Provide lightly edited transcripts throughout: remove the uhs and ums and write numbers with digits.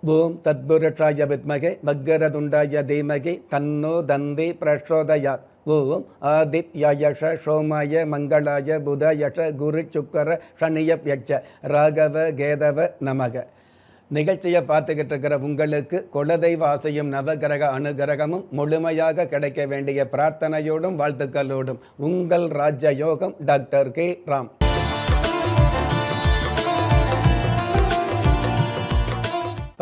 ஓம் தத்புருஷாய வித்மகே வக்கரதுண்டாய தீமகி தன்னோ தந்தி பிரச்சோதயாத். ஓம் ஆதித்யாயஷ சோமாய மங்களாய புதயஷ குரு சுக்கர சனியப்யட்ச ராகவ கேதவ நமக. நிகழ்ச்சியை பார்த்துக்கிட்டு இருக்கிற உங்களுக்கு குலதெய்வ ஆசையும் நவகிரக அனுகிரகமும் முழுமையாக கிடைக்க வேண்டிய பிரார்த்தனையோடும் வாழ்த்துக்களோடும் உங்கள் ராஜ யோகம் டாக்டர் கே ராம்.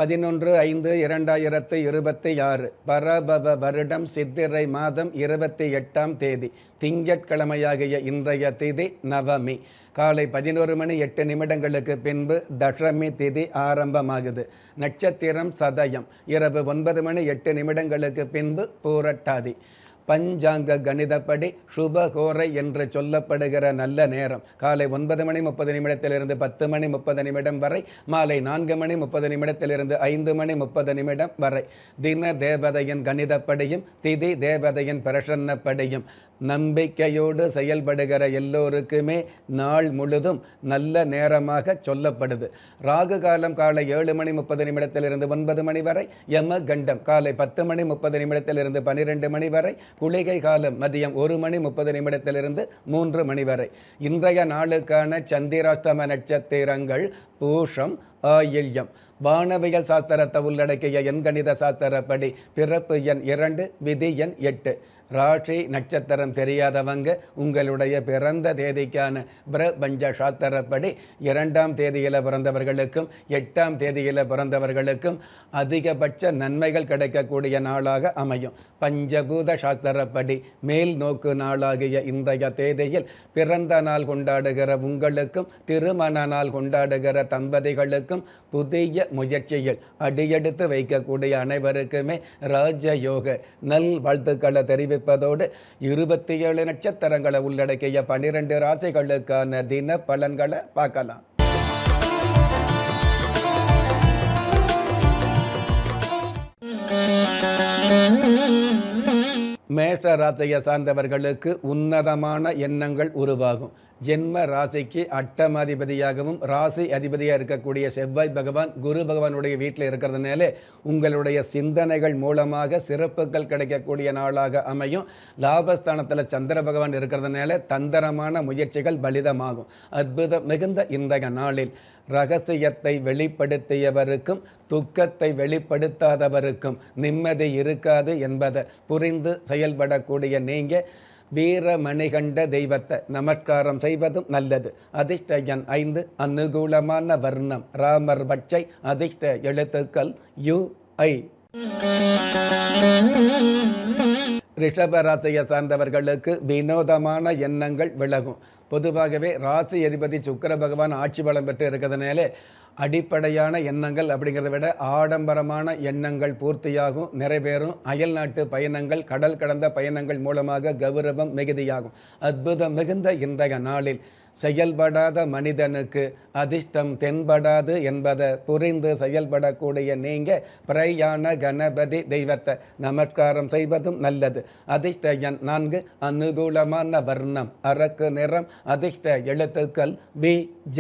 11/5/2026 பரபவ வருடம் சித்திரை மாதம் 28ஆம் தேதி திங்கட்கிழமையாகிய இன்றைய திதி நவமி. காலை 11:08 பின்பு தசமி திதி ஆரம்பமாகுது. நட்சத்திரம் சதயம். இரவு 9:08 பின்பு பூரட்டாதி. பஞ்சாங்க கணிதப்படி சுபகோரை என்று சொல்லப்படுகிற நல்ல நேரம் காலை 9:30 10:30 வரை, மாலை 4:30 5:30 வரை. தின தேவதையின் கணிதப்படியும் திதி தேவதையின் பிரசன்னப்படியும் நம்பிக்கையோடு செயல்படுகிற எல்லோருக்குமே நாள் முழுதும் நல்ல நேரமாக சொல்லப்படுது. ராகு காலம் காலை 7:30 9 வரை, யம கண்டம் காலை 10:30 12 வரை, குளிகை காலம் மதியம் 1:30 3 வரை. இன்றைய நாளுக்கான சந்திராஷ்டம நட்சத்திரங்கள் பூஷம், ஆயில்யம். வானவியல் சாஸ்திரத்தை உள்ளடக்கிய எண்கணித சாஸ்திரப்படி பிறப்பு எண் 2, விதி எண் 8. ராசி நட்சத்திரம் தெரியாதவங்க உங்களுடைய பிறந்த தேதிக்கான பிரபஞ்ச சாஸ்திரப்படி 2ஆம் தேதியில் பிறந்தவர்களுக்கும் 8ஆம் தேதியில் பிறந்தவர்களுக்கும் அதிகபட்ச நன்மைகள் கிடைக்கக்கூடிய நாளாக அமையும். பஞ்சபூத சாஸ்திரப்படி மேல் நோக்கு நாளாகிய இன்றைய தேதியில் பிறந்த நாள் கொண்டாடுகிற உங்களுக்கும் திருமண நாள் கொண்டாடுகிற தம்பதிகளுக்கும் புதிய முயற்சியில் அடியெடுத்து வைக்கக்கூடிய அனைவருக்குமே ராஜயோக நல் வாழ்த்துக்களை தெரிவிப்பதோடு 27 நட்சத்திரங்களை உள்ளடக்கிய 12 ராசிகளுக்கான தின பலன்களை பார்க்கலாம். மேஷ ராசியை சார்ந்தவர்களுக்கு உன்னதமான எண்ணங்கள் உருவாகும். ஜென்ம ராசிக்கு அட்டமாதிபதியாகவும் ராசி அதிபதியாக இருக்கக்கூடிய செவ்வாய் பகவான் குரு பகவானுடைய வீட்டில் இருக்கிறதுனால உங்களுடைய சிந்தனைகள் மூலமாக சிறப்புகள் கிடைக்கக்கூடிய நாளாக அமையும். லாபஸ்தானத்தில் சந்திர பகவான் இருக்கிறதுனால தந்திரமான முயற்சிகள் பலிதமாகும். அற்புதம் மிகுந்த இன்றைய நாளில் ரகசியத்தை வெளிப்படுத்தியவருக்கும் துக்கத்தை வெளிப்படுத்தாதவருக்கும் நிம்மதி இருக்காது என்பதை புரிந்து செயல்படக்கூடிய நீங்கள் வீரமணிகண்ட தெய்வத்தை நமஸ்காரம் செய்வதும் நல்லது. அதிர்ஷ்ட எண் 5, அனுகூலமான வர்ணம் ராமர் பச்சை, அதிர்ஷ்ட எழுத்துக்கள் UI. ரிஷபராசியை சார்ந்தவர்களுக்கு வினோதமான எண்ணங்கள் விலகும். பொதுவாகவே ராசி அதிபதி சுக்கிர பகவான் ஆட்சி பலம் பெற்று இருக்கிறதுனால அடிப்படையான எண்ணங்கள் அப்படிங்கிறத விட ஆடம்பரமான எண்ணங்கள் பூர்த்தியாகும், நிறைவேறும். அயல் நாட்டு பயணங்கள், கடல் கடந்த பயணங்கள் மூலமாக கௌரவம் மிகுதியாகும். அற்புதம் மிகுந்த இன்றைய நாளில் செயல்படாத மனிதனுக்கு அதிர்ஷ்டம் தென்படாது என்பதை புரிந்து செயல்படக்கூடிய நீங்கள் பிரயாண கணபதி தெய்வத்தை நமஸ்காரம் செய்வதும் நல்லது. அதிர்ஷ்ட எண் 4, அனுகூலமான வர்ணம் அரக்கு நிறம், அதிர்ஷ்ட எழுத்துக்கள் BJ.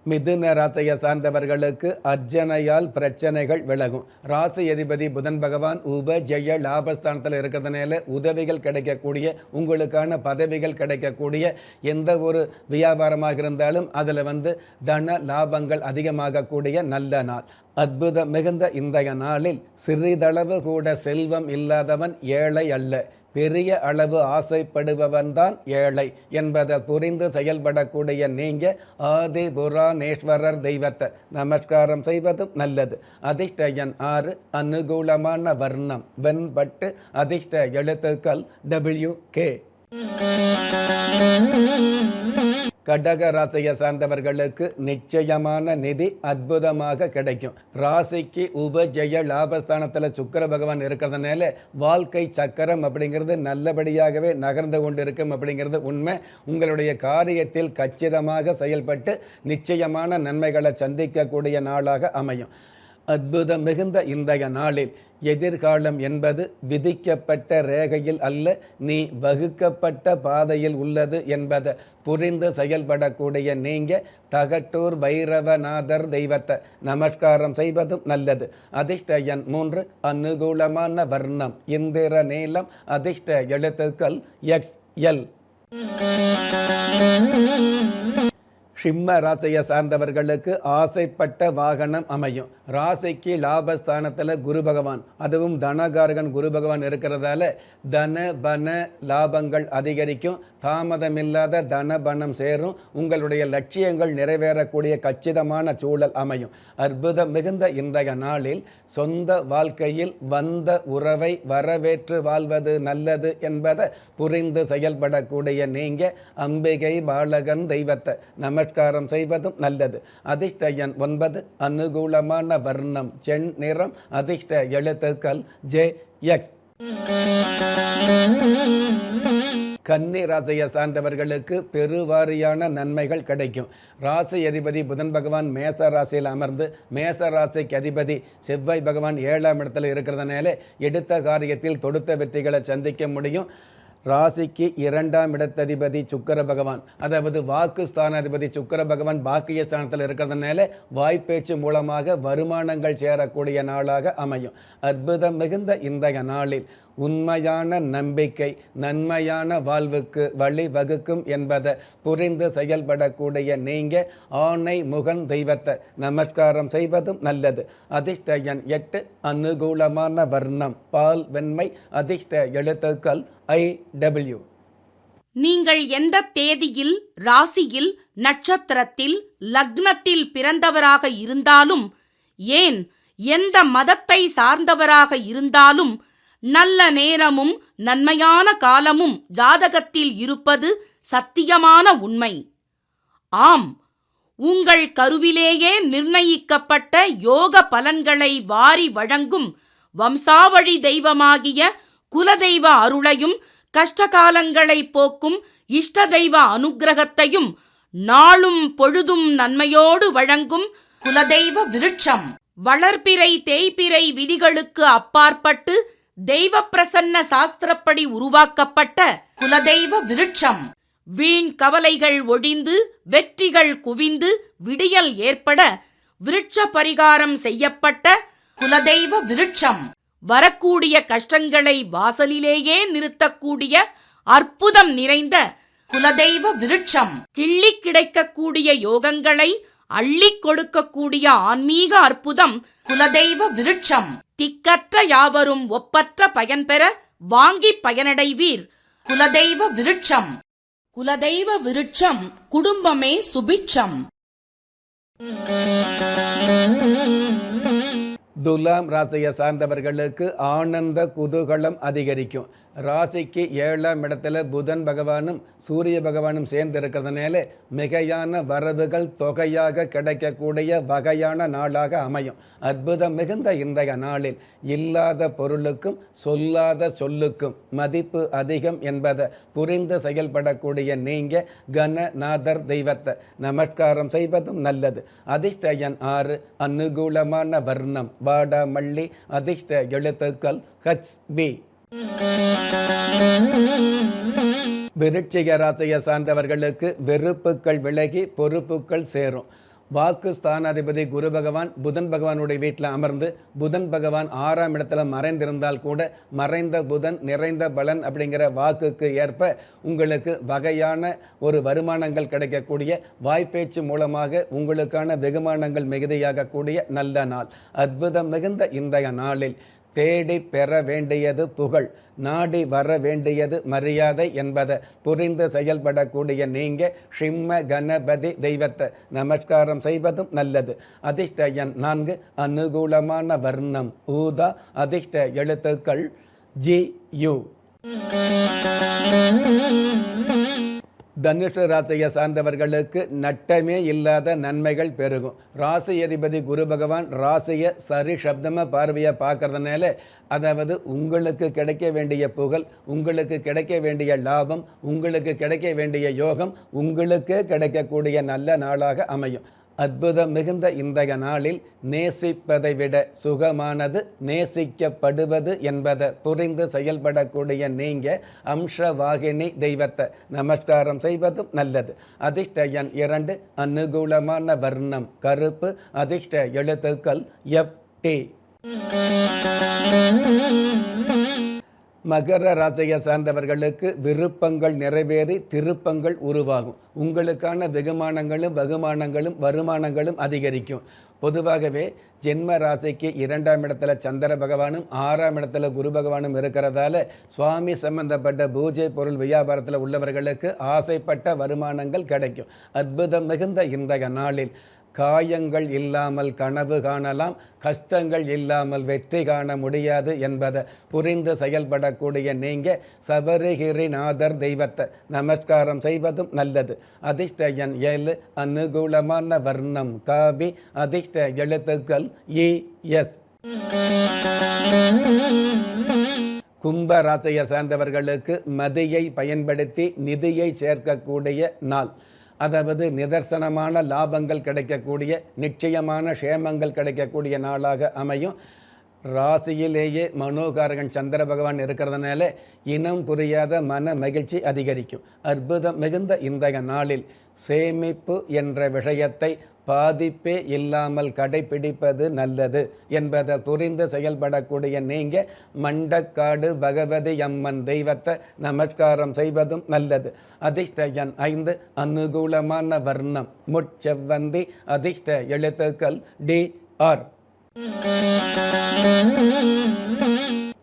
மிதுன ராசியை சார்ந்தவர்களுக்கு அர்ச்சனையால் பிரச்சனைகள் விலகும். ராசி அதிபதி புதன் பகவான் உபஜய லாபஸ்தானத்தில் இருக்கிறதுனால உதவிகள் கிடைக்கக்கூடிய, உங்களுக்கான பதவிகள் கிடைக்கக்கூடிய, எந்த ஒரு வியாபாரமாக இருந்தாலும் அதில் தன லாபங்கள் அதிகமாகக்கூடிய நல்ல நாள். அற்புதம் மிகுந்த இன்றைய நாளில் சிறிதளவு கூட செல்வம் இல்லாதவன் ஏழை அல்ல, பெரிய அளவு ஆசைப்படுபவன்தான் ஏழை என்பதை புரிந்து செயல்படக்கூடிய நீங்கள் ஆதி புராணேஸ்வரர் தெய்வத்தை நமஸ்காரம் செய்வதும் நல்லது. அதிர்ஷ்ட எண் 6, அனுகூலமான வர்ணம் வெண்பட்டு, அதிர்ஷ்ட எழுத்துக்கள் WK. கடக ராசியை சார்ந்தவர்களுக்கு நிச்சயமான நிதி அற்புதமாக கிடைக்கும். ராசிக்கு உபஜய லாபஸ்தானத்தில் சுக்கிர பகவான் இருக்கிறதுனால வாழ்க்கை சக்கரம் அப்படிங்கிறது நல்லபடியாகவே நகர்ந்து கொண்டு இருக்கும் அப்படிங்கிறது உண்மை. உங்களுடைய காரியத்தில் கச்சிதமாக செயல்பட்டு நிச்சயமான நன்மைகளை சந்திக்கக்கூடிய நாளாக அமையும். அற்புதம் மிகுந்த இன்றைய நாளில் எதிர்காலம் என்பது விதிக்கப்பட்ட ரேகையில் அல்ல, நீ வகுக்கப்பட்ட பாதையில் உள்ளது என்பதை புரிந்து செயல்படக்கூடிய நீங்க தகட்டூர் பைரவநாதர் தெய்வத்தை நமஸ்காரம் செய்வதும் நல்லது. அதிர்ஷ்ட எண் 3, அனுகூலமான வர்ணம் இந்திர நீலம், அதிர்ஷ்ட எழுத்துக்கள் XL. சிம்ம ராசியை சார்ந்தவர்களுக்கு ஆசைப்பட்ட வாகனம் அமையும். ராசிக்கு லாபஸ்தானத்தில் குரு பகவான், அதுவும் தனகாரகன் குரு பகவான் இருக்கிறதால தன பன லாபங்கள் அதிகரிக்கும். தாமதமில்லாத தன பணம் சேரும். உங்களுடைய லட்சியங்கள் நிறைவேறக்கூடிய கச்சிதமான சூழல் அமையும். அற்புதம் மிகுந்த இன்றைய நாளில் சொந்த வாழ்க்கையில் வந்த உறவை வரவேற்று வாழ்வது நல்லது என்பதை புரிந்து செயல்படக்கூடிய நீங்க அம்பிகை பாலகன் தெய்வத்தை நமஸ்காரம் செய்வதும் நல்லது. அதிர்ஷ்ட எண் 9, அனுகூலமான வர்ணம் செந்நிறம், அதிர்ஷ்ட எழுத்துக்கள் JX. கன்னி ராசியை சார்ந்தவர்களுக்கு பெருவாரியான நன்மைகள் கிடைக்கும். ராசி அதிபதி புதன் பகவான் மேச ராசியில் அமர்ந்து மேச ராசிக்கு அதிபதி செவ்வாய் பகவான் 7ஆம் இடத்துல இருக்கிறதுனால எடுத்த காரியத்தில் தொடுத்த வெற்றிகளை சந்திக்க முடியும். ராசிக்கு 2ஆம் இடத்ததிபதி சுக்கிர பகவான், அதாவது வாக்கு ஸ்தானாதிபதி சுக்கிர பகவான் பாக்கிய ஸ்தானத்தில் இருக்கிறதுனால வாய்ப்பேச்சு மூலமாக வருமானங்கள் சேரக்கூடிய நாளாக அமையும். அற்புதம் மிகுந்த இன்றைய நாளில் உண்மையான நம்பிக்கை நன்மையான வாழ்வுக்கு வழி வகுக்கும் என்பதை புரிந்து செயல்படக்கூடிய நீங்க ஆணை முகன் தெய்வத்தை நமஸ்காரம் செய்வதும் நல்லது. அதிர்ஷ்ட எண் 8, அனுகூலமான வர்ணம் பால் வெண்மை, அதிர்ஷ்ட எழுத்துக்கள் IW. நீங்கள் எந்த தேதியில், ராசியில், நட்சத்திரத்தில், லக்னத்தில் பிறந்தவராக இருந்தாலும், ஏன் எந்த மதத்தை சார்ந்தவராக இருந்தாலும், நல்ல நேரமும் நன்மையான காலமும் ஜாதகத்தில் இருப்பது சத்தியமான உண்மை. ஆம், உங்கள் கருவிலேயே நிர்ணயிக்கப்பட்ட யோக பலன்களை வாரி வழங்கும் வம்சாவழி தெய்வமாகிய குலதெய்வ அருளையும் கஷ்டகாலங்களை போக்கும் இஷ்ட தெய்வ அனுக்கிரகத்தையும் நாளும் பொழுதும் நன்மையோடு வழங்கும் குலதெய்வ விருட்சம். வளர்பிறை தேய்பிறை விதிகளுக்கு அப்பாற்பட்டு தெய்வ பிரசன்ன சாஸ்திரப்படி உருவாக்கப்பட்ட குலதெய்வ விருட்சம். வீண் கவலைகள் ஒழிந்து வெற்றிகள் குவிந்து விடியல் ஏற்பட விருட்ச பரிகாரம் செய்யப்பட்ட குலதெய்வ விருட்சம். வரக்கூடிய கஷ்டங்களை வாசலிலேயே நிறுத்தக்கூடிய அற்புதம் நிறைந்த குலதெய்வ விருட்சம். கிள்ளி கிடைக்கக்கூடிய யோகங்களை அள்ளி கொடுக்கக்கூடிய ஆன்மீக அற்புதம் குலதெய்வ விருட்சம். திக்கற்ற யாவரும் ஒப்பற்ற பயன்பெற வாங்கி பயனடைவீர். குலதெய்வ விருட்சம். குலதெய்வ விருட்சம் குடும்பமே சுபிட்சம். துலாம் ராசியை சார்ந்தவர்களுக்கு ஆனந்த குதூகலம் அதிகரிக்கும். ராசிக்கு 7ஆம் இடத்துல புதன் பகவானும் சூரிய பகவானும் சேர்ந்து இருக்கிறதுனால மிகையான வரவுகள் தொகையாக கிடைக்கக்கூடிய வகையான நாளாக அமையும். அற்புதம் மிகுந்த இன்றைய நாளில் இல்லாத பொருளுக்கும் சொல்லாத சொல்லுக்கும் மதிப்பு அதிகம் என்பதை புரிந்து செயல்படக்கூடிய நீங்க கணநாதர் தெய்வத்தை நமஸ்காரம் செய்வதும் நல்லது. அதிர்ஷ்ட எண் 6, அனுகூலமான வர்ணம் வாடாமல்லி, அதிர்ஷ்ட எழுத்துக்கள் HB. விருச்சிக ராசியை சார்ந்தவர்களுக்கு வெறுப்புகள் விலகி பொறுப்புகள் சேரும். வாக்கு ஸ்தானாதிபதி குரு பகவான் புதன் பகவானுடைய வீட்டில் அமர்ந்து புதன் பகவான் 6ஆம் இடத்துல மறைந்திருந்தால் கூட மறைந்த புதன் நிறைந்த பலன் அப்படிங்கிற வாக்குக்கு ஏற்ப உங்களுக்கு வகையான ஒரு வருமானங்கள் கிடைக்கக்கூடிய வாய்ப்பேச்சு மூலமாக உங்களுக்கான வெகுமானங்கள் மிகுதியாகக்கூடிய நல்ல நாள். அற்புதம் மிகுந்த இன்றைய நாளில் தேடி பெற வேண்டியது புகழ், நாடி வர வேண்டியது மரியாதை என்பதை புரிந்து செயல்படக்கூடிய நீங்க சிம்ம கணபதி தெய்வத்தை நமஸ்காரம் செய்வதும் நல்லது. அதிர்ஷ்ட எண் 4, அனுகூலமான வர்ணம் ஊதா, அதிர்ஷ்ட எழுத்துக்கள் GU. தனுஷ ராசியை சார்ந்தவர்களுக்கு நட்டமே இல்லாத நன்மைகள் பெருகும். ராசி அதிபதி குரு பகவான் ராசியை சரி சப்தமாக பார்வையை பார்க்கறதுனால, அதாவது உங்களுக்கு கிடைக்க வேண்டிய புகழ், உங்களுக்கு கிடைக்க வேண்டிய லாபம், உங்களுக்கு கிடைக்க வேண்டிய யோகம் உங்களுக்கே கிடைக்கக்கூடிய நல்ல நாளாக அமையும். அற்புதம் மிகுந்த இன்றைய நாளில் நேசிப்பதை விட சுகமானது நேசிக்கப்படுவது என்பதை புரிந்து செயல்படக்கூடிய நீங்கள் அம்சவாகினி தெய்வத்தை நமஸ்காரம் செய்வதும் நல்லது. அதிர்ஷ்ட எண் 2, அனுகூலமான வர்ணம் கருப்பு, அதிர்ஷ்ட எழுத்துக்கள் FT. மகர ராசியை சார்ந்தவர்களுக்கு விருப்பங்கள் நிறைவேறி திருப்பங்கள் உருவாகும். உங்களுக்கான வெகுமானங்களும் வருமானங்களும் அதிகரிக்கும். பொதுவாகவே ஜென்ம ராசிக்கு 2ஆம் இடத்துல சந்திர பகவானும் 6ஆம் இடத்துல குரு பகவானும் இருக்கிறதால சுவாமி சம்பந்தப்பட்ட பூஜை பொருள் வியாபாரத்தில் உள்ளவர்களுக்கு ஆசைப்பட்ட வருமானங்கள் கிடைக்கும். அற்புதம் மிகுந்த இன்றைய நாளில் காயங்கள் இல்லாமல் கனவு காணலாம், கஷ்டங்கள் இல்லாமல் வெற்றி காண முடியாது என்பதை புரிந்து செயல்படக்கூடிய நீங்கள் சபரிகிரிநாதர் தெய்வத்தை நமஸ்காரம் செய்வதும் நல்லது. அதிர்ஷ்ட எண் 7, அனுகூலமான வர்ணம் காவி, அதிர்ஷ்ட எழுத்துக்கள் ES. கும்ப ராசியை சார்ந்தவர்களுக்கு மதியை பயன்படுத்தி நிதியை சேர்க்கக்கூடிய நாள். அதாவது நிதர்சனமான லாபங்கள் கிடைக்கக்கூடிய, நிச்சயமான க்ஷேமங்கள் கிடைக்கக்கூடிய நாளாக அமையும். ராசியிலேயே மனோகாரகன் சந்திர பகவான் இருக்கிறதுனால இனம் புரியாத மன மகிழ்ச்சி அதிகரிக்கும். அற்புதம் மிகுந்த இன்றைய நாளில் சேமிப்பு என்ற விஷயத்தை பாதிப்பே இல்லாமல் கடைபிடிப்பது நல்லது என்பதை புரிந்து செயல்படக்கூடிய நீங்கள் மண்டக்காடு பகவதி அம்மன் தெய்வத்தை நமஸ்காரம் செய்வதும் நல்லது. அதிர்ஷ்ட எண் 5, அனுகூலமான வர்ணம் முட்செவ்வந்தி, அதிர்ஷ்ட எழுத்துக்கள் DR.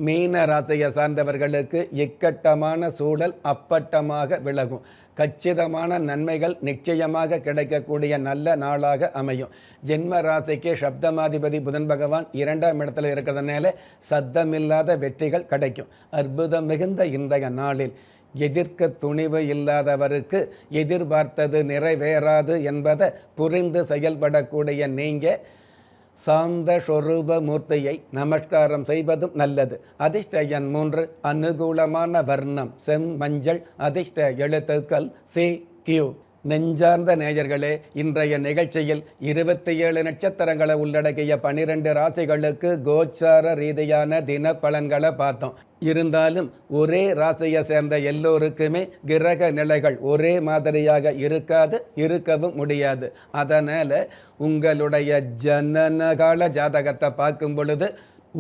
மீன ராசியை சார்ந்தவர்களுக்கு இக்கட்டமான சூழல் அப்பட்டமாக விலகும். கச்சிதமான நன்மைகள் நிச்சயமாக கிடைக்கக்கூடிய நல்ல நாளாக அமையும். ஜென்ம ராசிக்கு சப்தமாதிபதி புதன் பகவான் 2ஆம் இடத்துல இருக்கிறதுனால சத்தமில்லாத வெற்றிகள் கிடைக்கும். அற்புதம் மிகுந்த இன்றைய நாளில் எதிர்க்க துணிவு இல்லாதவருக்கு எதிர்பார்த்தது நிறைவேறாது என்பதை புரிந்து செயல்படக்கூடிய நீங்கள் சாந்த சொரூப மூர்த்தியை நமஸ்காரம் செய்வதும் நல்லது. அதிர்ஷ்ட எண் 3, அனுகூலமான வர்ணம் செம்மஞ்சள், அதிர்ஷ்ட எழுத்துக்கள் CQ. நெஞ்சார்ந்த நேயர்களே, இன்றைய நிகழ்ச்சியில் 27 நட்சத்திரங்களை உள்ளடக்கிய 12 ராசிகளுக்கு கோச்சார ரீதியான தின பலன்களை பார்த்தோம். இருந்தாலும் ஒரே ராசியை சேர்ந்த எல்லோருக்குமே கிரக நிலைகள் ஒரே மாதிரியாக இருக்கவும் முடியாது. அதனால் உங்களுடைய ஜனனகால ஜாதகத்தை பார்க்கும் பொழுது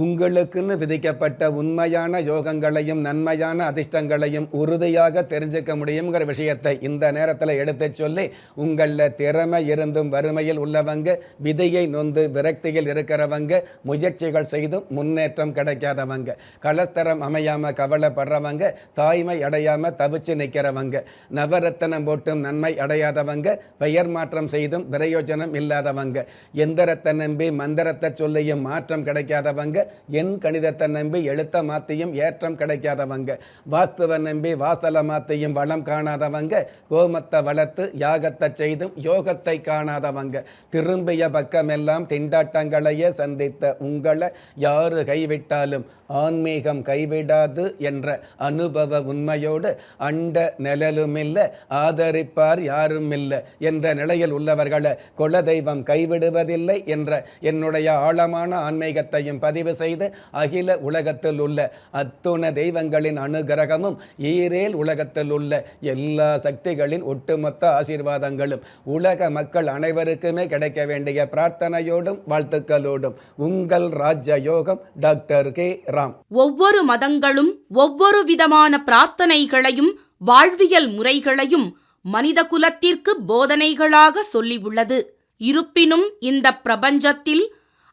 உங்களுக்குன்னு விதிக்கப்பட்ட உண்மையான யோகங்களையும் நன்மையான அதிர்ஷ்டங்களையும் உறுதியாக தெரிஞ்சுக்க முடியுங்கிற விஷயத்தை இந்த நேரத்தில் எடுத்து சொல்லி, உங்களில் திறமை இருந்தும் வறுமையில் உள்ளவங்க, விதியை நொந்து விரக்தியில் இருக்கிறவங்க, முயற்சிகள் செய்தும் முன்னேற்றம் கிடைக்காதவங்க, கலஸ்தரம் அமையாமல் கவலைப்படுறவங்க, தாய்மை அடையாமல் தவிச்சு நிற்கிறவங்க, நவரத்தனம் போட்டும் நன்மை அடையாதவங்க, பெயர் மாற்றம் செய்தும் பிரயோஜனம் இல்லாதவங்க, எந்திரத்தை நம்பி மந்திரத்தை சொல்லியும் மாற்றம் கிடைக்காதவங்க, என் கணிதத்தை நம்பி எழுத்த மாத்தியும் ஏற்றம் கிடைக்காதவங்க, வாஸ்துவை நம்பி வாசல மாத்தியும் வளம் காணாதவங்க, கோமத்தை வளர்த்து யாகத்தை செய்தும் யோகத்தை காணாதவங்க, திரும்பிய பக்கமெல்லாம் திண்டாட்டங்களையே சந்தித்த உங்களை யாரு கைவிட்டாலும் ஆன்மீகம் கைவிடாது என்ற அனுபவ உண்மையோடு அண்ட நிழலுமில்லை, ஆதரிப்பார் யாரும் இல்லை என்ற நிலையில் உள்ளவர்களை குலதெய்வம் கைவிடுவதில்லை என்ற என்னுடைய ஆழமான ஆன்மீகத்தையும் பதிவு செய்து அகில உலகத்தில் உள்ள அத்துண தெய்வங்களின் அனுகிரகமும் ஈரேல் உலகத்தில் உள்ள எல்லா சக்திகளின் ஒட்டுமொத்த ஆசீர்வாதங்களும் உலக மக்கள் அனைவருக்குமே கிடைக்க வேண்டிய பிரார்த்தனையோடும் வாழ்த்துக்களோடும் உங்கள் ராஜயோகம் டாக்டர் கே ராம். ஒவ்வொரு மதங்களும் ஒவ்வொரு விதமான பிரார்த்தனைகளையும் வாழ்வியல் முறைகளையும் மனித குலத்திற்கு போதனைகளாக சொல்லியுள்ளது. இருப்பினும் இந்த பிரபஞ்சத்தில்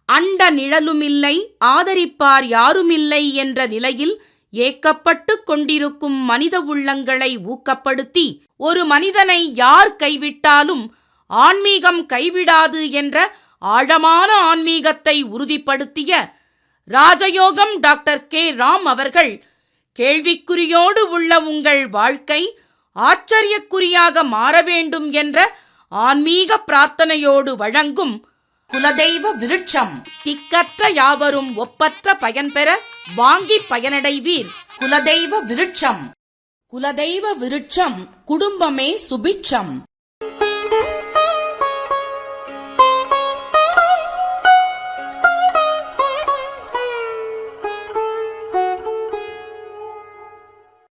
அண்ட நிழலுமில்லை, ஆதரிப்பார் யாருமில்லை என்ற நிலையில் ஏக்கப்பட்டு கொண்டிருக்கும் மனித உள்ளங்களை ஊக்கப்படுத்தி, ஒரு மனிதனை யார் கைவிட்டாலும் ஆன்மீகம் கைவிடாது என்ற ஆழமான ஆன்மீகத்தை உறுதிப்படுத்திய ராஜயோகம் டாக்டர் கே ராம் அவர்கள், கேள்விக்குறியோடு உள்ள உங்கள் வாழ்க்கை ஆச்சரியக்குறியாக மாற வேண்டும் என்ற ஆன்மீக பிரார்த்தனையோடு வழங்கும் குலதெய்வ விருட்சம். திக்கற்ற யாவரும் ஒப்பற்ற பயன்பெற வாங்கி பயனடைவீர். குலதெய்வ விருட்சம். குலதெய்வ விருட்சம் குடும்பமே சுபிட்சம்.